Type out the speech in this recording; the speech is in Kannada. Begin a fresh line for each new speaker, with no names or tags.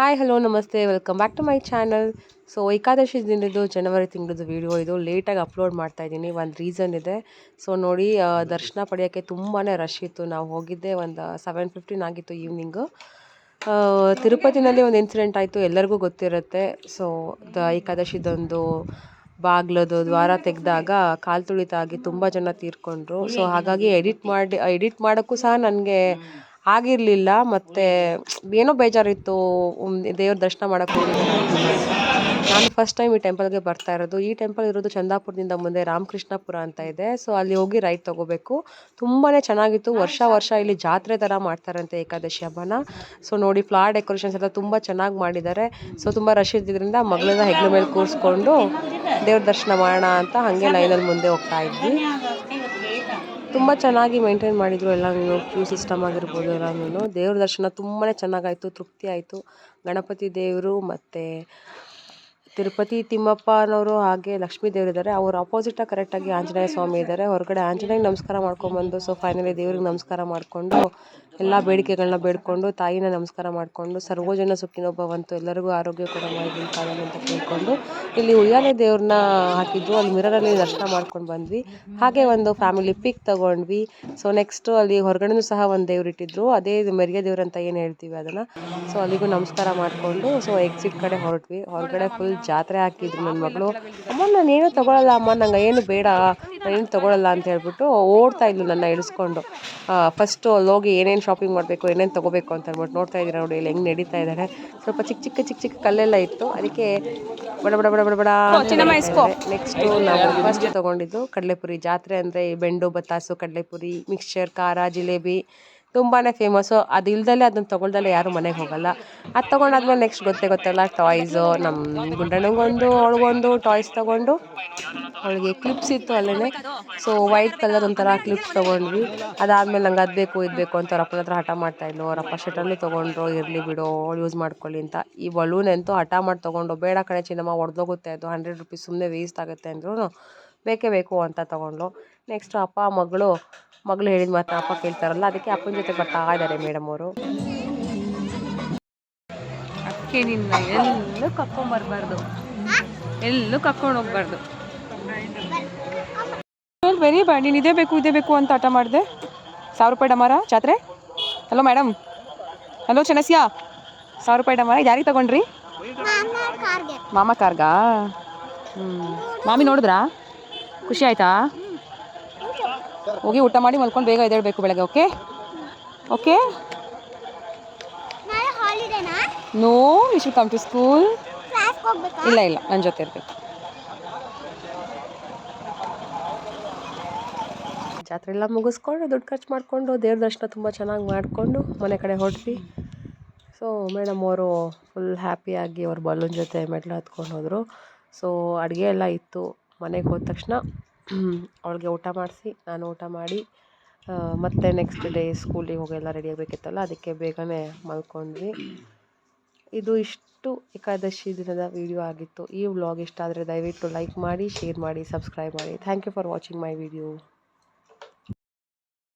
ಹಾಯ್ ಹಲೋ ನಮಸ್ತೆ welcome back to my channel. So ಏಕಾದಶಿ ದಿನದ್ದು ಜನವರಿ ತಿಂಗಳದ್ದು ವಿಡಿಯೋ ಇದು. ಲೇಟಾಗಿ ಅಪ್ಲೋಡ್ ಮಾಡ್ತಾ ಇದ್ದೀನಿ, ಒಂದು ರೀಸನ್ ಇದೆ. ಸೊ ನೋಡಿ, ದರ್ಶನ ಪಡೆಯೋಕ್ಕೆ ತುಂಬಾ ರಶ್ ಇತ್ತು. ನಾವು ಹೋಗಿದ್ದೆ ಒಂದು 7:15 ಆಗಿತ್ತು ಈವ್ನಿಂಗು. ತಿರುಪತಿನಲ್ಲಿ ಒಂದು ಇನ್ಸಿಡೆಂಟ್ ಆಯಿತು, ಎಲ್ಲರಿಗೂ ಗೊತ್ತಿರುತ್ತೆ. ಸೊ ಏಕಾದಶಿದೊಂದು ಬಾಗ್ಲದು ದ್ವಾರ ತೆಗೆದಾಗ ಕಾಲು ತುಳಿತ ಆಗಿ ತುಂಬ ಜನ ತೀರ್ಕೊಂಡ್ರು. ಸೊ ಹಾಗಾಗಿ ಎಡಿಟ್ ಮಾಡೋಕ್ಕೂ ಸಹ ನನಗೆ ಆಗಿರಲಿಲ್ಲ. ಮತ್ತು ಏನೋ ಬೇಜಾರಿತ್ತು, ದೇವ್ರ ದರ್ಶನ ಮಾಡೋಕ್ಕೆ ಹೋಗಿದ್ದೀನಿ ಅಂತ. ನಾನು ಫಸ್ಟ್ ಟೈಮ್ ಈ ಟೆಂಪಲ್ಗೆ ಬರ್ತಾ ಇರೋದು. ಈ ಟೆಂಪಲ್ ಇರೋದು ಚಂದಾಪುರದಿಂದ ಮುಂದೆ ರಾಮಕೃಷ್ಣಪುರ ಅಂತ ಇದೆ. ಸೊ ಅಲ್ಲಿ ಹೋಗಿ ರೈಟ್ ತೊಗೋಬೇಕು. ತುಂಬಾ ಚೆನ್ನಾಗಿತ್ತು. ವರ್ಷ ಇಲ್ಲಿ ಜಾತ್ರೆ ಥರ ಮಾಡ್ತಾರಂತೆ ಏಕಾದಶಿ ಹಬ್ಬನ. ಸೊ ನೋಡಿ, ಫ್ಲವರ್ ಡೆಕೋರೇಷನ್ಸ್ ಎಲ್ಲ ತುಂಬ ಚೆನ್ನಾಗಿ ಮಾಡಿದ್ದಾರೆ. ಸೊ ತುಂಬ ರಶ್ ಇದ್ದಿದ್ದರಿಂದ ಮಗಳನ್ನ ಹೆಗ್ಲ ಮೇಲೆ ಕೂರಿಸ್ಕೊಂಡು ದೇವ್ರ ದರ್ಶನ ಮಾಡೋಣ ಅಂತ ಹಾಗೆ ಲೈನಲ್ಲಿ ಮುಂದೆ ಹೋಗ್ತಾ ಇದ್ವಿ. ತುಂಬ ಚೆನ್ನಾಗಿ ಮೇಂಟೈನ್ ಮಾಡಿದರು ಎಲ್ಲನೂ, ಕ್ಯೂ ಸಿಸ್ಟಮ್ ಆಗಿರ್ಬೋದು ಎಲ್ಲನೂ. ದೇವ್ರ ದರ್ಶನ ತುಂಬಾ ಚೆನ್ನಾಗಾಯಿತು, ತೃಪ್ತಿ ಆಯಿತು. ಗಣಪತಿ ದೇವರು ಮತ್ತು ತಿರುಪತಿ ತಿಮ್ಮಪ್ಪ ಅನ್ನೋರು, ಹಾಗೆ ಲಕ್ಷ್ಮೀ ದೇವರಿದ್ದಾರೆ. ಅವ್ರ ಅಪೋಸಿಟಾಗಿ ಕರೆಕ್ಟಾಗಿ ಆಂಜನೇಯ ಸ್ವಾಮಿ ಇದ್ದಾರೆ. ಹೊರಗಡೆ ಆಂಜನೇಯ ನಮಸ್ಕಾರ ಮಾಡ್ಕೊಂಬಂದು, ಸೊ ಫೈನಲಿ ದೇವ್ರಿಗೆ ನಮಸ್ಕಾರ ಮಾಡಿಕೊಂಡು ಎಲ್ಲ ಬೇಡಿಕೆಗಳನ್ನ ಬೇಡ್ಕೊಂಡು, ತಾಯಿನ ನಮಸ್ಕಾರ ಮಾಡಿಕೊಂಡು, ಸರ್ವಜನ ಸುಖಿನೋ ಭವಂತು, ಎಲ್ಲರಿಗೂ ಆರೋಗ್ಯ ಕೊಡಮ್ಮ ಈಗಿನ ಕಾಲದಲ್ಲಿ ಅಂತ ಕೇಳಿಕೊಂಡು ಇಲ್ಲಿ ಉಯ್ಯಾಲೆ ದೇವ್ರನ್ನ ಹಾಕಿದ್ರು. ಅಲ್ಲಿ ಮಿರರಲ್ಲಿ ದರ್ಶನ ಮಾಡ್ಕೊಂಡು ಬಂದ್ವಿ. ಹಾಗೆ ಒಂದು ಫ್ಯಾಮಿಲಿ ಪಿಕ್ ತೊಗೊಂಡ್ವಿ. ಸೊ ನೆಕ್ಸ್ಟು ಅಲ್ಲಿ ಹೊರಗಡೆನೂ ಸಹ ಒಂದು ದೇವ್ರು ಇಟ್ಟಿದ್ರು, ಅದೇ ಮೆರಿಗೆ ದೇವ್ರು ಅಂತ ಏನು ಹೇಳ್ತೀವಿ ಅದನ್ನು. ಸೊ ಅಲ್ಲಿಗೂ ನಮಸ್ಕಾರ ಮಾಡಿಕೊಂಡು ಸೊ ಎಕ್ಸಿಟ್ ಕಡೆ ಹೊರಟ್ವಿ. ಹೊರಗಡೆ ಫುಲ್ ಜಾತ್ರೆ ಹಾಕಿದ್ರು. ನನ್ನ ಮಗಳು, ಅಮ್ಮ ನಾನೇನು ತೊಗೊಳಲ್ಲ ಅಮ್ಮ, ನಂಗೆ ಏನು ಬೇಡ, ನಾನೇನು ತೊಗೊಳಲ್ಲ ಅಂತ ಹೇಳ್ಬಿಟ್ಟು ಓಡ್ತಾ ಇದ್ಲು ನನ್ನ ಇಳಿಸ್ಕೊಂಡು. ಫಸ್ಟು ಅಲ್ಲಿ ಹೋಗಿ ಏನೇನು ಶಾಪಿಂಗ್ ಮಾಡಬೇಕು, ಏನೇನು ತೊಗೋಬೇಕು ಅಂತ ಅಂದ್ಬಿಟ್ಟು ನೋಡ್ತಾ ಇದ್ದೀರಾ ನೋಡಿ ಇಲ್ಲಿ ಹೆಂಗೆ ನಡೀತಾ ಇದ್ದಾರೆ. ಸ್ವಲ್ಪ ಚಿಕ್ಕ ಕಲ್ಲೆಲ್ಲ ಇತ್ತು, ಅದಕ್ಕೆ ಬಡ ನೆಕ್ಸ್ಟು ನಾವು ಫಸ್ಟ್ ತೊಗೊಂಡಿದ್ದು ಕಡಲೆಪುರಿ. ಜಾತ್ರೆ ಅಂದರೆ ಬೆಂಡು ಬತ್ತಾಸು, ಕಡಲೆಪುರಿ, ಮಿಕ್ಸ್ಚರ್, ಖಾರ, ಜಿಲೇಬಿ ತುಂಬಾ ಫೇಮಸ್ಸು. ಅದು ಇಲ್ದಲೆ ಅದನ್ನು ತೊಗೊಳ್ದಲ್ಲೇ ಯಾರು ಮನೆಗೆ ಹೋಗಲ್ಲ. ಅದು ತೊಗೊಂಡಾದ್ಮೇಲೆ ನೆಕ್ಸ್ಟ್ ಗೊತ್ತಲ್ಲ ಟಾಯ್ಸು. ನಮ್ಮ ಗುಂಡಣ್ಣಂಗೊಂದು ಅವಳಿಗೊಂದು ಟಾಯ್ಸ್ ತೊಗೊಂಡು, ಅವಳಿಗೆ ಕ್ಲಿಪ್ಸ್ ಇತ್ತು ಅಲ್ಲೇ. ಸೊ ವೈಟ್ ಕಲರ್ ಒಂಥರ ಕ್ಲಿಪ್ಸ್ ತೊಗೊಂಡ್ವಿ. ಅದಾದಮೇಲೆ ನಂಗೆ ಅದು ಬೇಕು ಇದು ಬೇಕು ಅಂತ ಅವ್ರ ಅಪ್ಪನ ಹತ್ರ ಹಠ ಮಾಡ್ತಾಯಿದ್ಲು. ಅವ್ರ ಅಪ್ಪ ಶಟಲ್ಲು ತೊಗೊಂಡ್ರು, ಇರಲಿ ಬಿಡು ಅವಳು ಯೂಸ್ ಮಾಡ್ಕೊಳ್ಳಿ ಅಂತ. ಈ ಬಲೂನ್ ಅಂತೂ ಹಠ ಮಾಡಿ ತೊಗೊಂಡು, ಬೇಡ ಕಣೆ ಚಿನ್ನಮ್ಮ ಒಡೆದೋಗುತ್ತೆ, ಅದು 100 ರೂಪೀಸ್ ಸುಮ್ಮನೆ ವೇಸ್ಟ್ ಆಗುತ್ತೆ ಅಂದ್ರೂ ಬೇಕೇ ಬೇಕು ಅಂತ ತೊಗೊಂಡ್ಲು. ನೆಕ್ಸ್ಟು ಅಪ್ಪ ಮಗಳು ಹೇಳಿದ ಮಾತನ್ನ ಅಪ್ಪ ಕೇಳ್ತಾರಲ್ಲ, ಅದಕ್ಕೆ ಅಪ್ಪನ ಜೊತೆ ಬರ್ತಾ ಇದ್ದಾರೆ ಮೇಡಮ್ ಅವರು. ಅದಕ್ಕೆ ನಿನ್ನ ಎಲ್ಲೂ ಕರ್ಕೊಂಬರ್ಬಾರ್ದು, ಎಲ್ಲೂ ಕರ್ಕೊಂಡು ಹೋಗ್ಬಾರ್ದು. ವೆರಿ ಬ್ಯಾಡ್, ನೀನು ಇದೇ ಬೇಕು ಅಂತ ಹಠ ಮಾಡಿದೆ. 1000 ರೂಪಾಯಿ ಡಮಾರ ಜಾತ್ರೆ. ಹಲೋ ಮೇಡಮ್, ಹಲೋ ಚೆನ್ನಸ್ಯಾ, 1000 ರೂಪಾಯಿ ಡಮಾರ ಯಾರಿಗೆ ತಗೊಂಡ್ರಿ? ಮಾಮ ಕಾರ್ಗಾ? ಮಾಮಿ ನೋಡಿದ್ರಾ? ಖುಷಿ ಆಯ್ತಾ? ಹೋಗಿ ಊಟ ಮಾಡಿ ಮಲ್ಕೊಂಡು ಬೇಗ ಎದ್ದೇಳಬೇಕು ಬೆಳಗ್ಗೆ. Okay no, you should come to school. ಇಲ್ಲ ನನ್ನ ಜೊತೆ ಇರಬೇಕು. ಜಾತ್ರೆ ಎಲ್ಲ ಮುಗಿಸ್ಕೊಂಡು ದುಡ್ಡು ಖರ್ಚು ಮಾಡಿಕೊಂಡು ದೇವ್ರ ದರ್ಶನ ತುಂಬ ಚೆನ್ನಾಗಿ ಮಾಡಿಕೊಂಡು ಮನೆ ಕಡೆ ಹೊರಟ್ವಿ. ಸೊ ಮೇಡಮ್ ಅವರು ಫುಲ್ ಹ್ಯಾಪಿಯಾಗಿ ಅವ್ರ ಬಲೂನ್ ಜೊತೆ ಮೆಟ್ಲು ಹತ್ಕೊಂಡು ಹೋದರು. ಸೊ ಅಡುಗೆ ಎಲ್ಲ ಇತ್ತು. ಮನೆಗೆ ಹೋದ ತಕ್ಷಣ ಅವಳಿಗೆ ಊಟ ಮಾಡಿಸಿ, ನಾನು ಊಟ ಮಾಡಿ ಮತ್ತೆ ನೆಕ್ಸ್ಟ್ ಡೇ ಸ್ಕೂಲಿಗೆ ಹೋಗೆಲ್ಲ ರೆಡಿ ಆಗಬೇಕಿತ್ತಲ್ಲ, ಅದಕ್ಕೆ ಬೇಗನೆ ಮಲ್ಕೊಂಡ್ವಿ. ಇಷ್ಟು ಏಕಾದಶಿ ದಿನದ ವಿಡಿಯೋ ಆಗಿತ್ತು. ಈ ವ್ಲಾಗ್ ಇಷ್ಟ ಆದರೆ ದಯವಿಟ್ಟು ಲೈಕ್ ಮಾಡಿ, ಶೇರ್ ಮಾಡಿ, ಸಬ್ಸ್ಕ್ರೈಬ್ ಮಾಡಿ. Thank you for watching my video.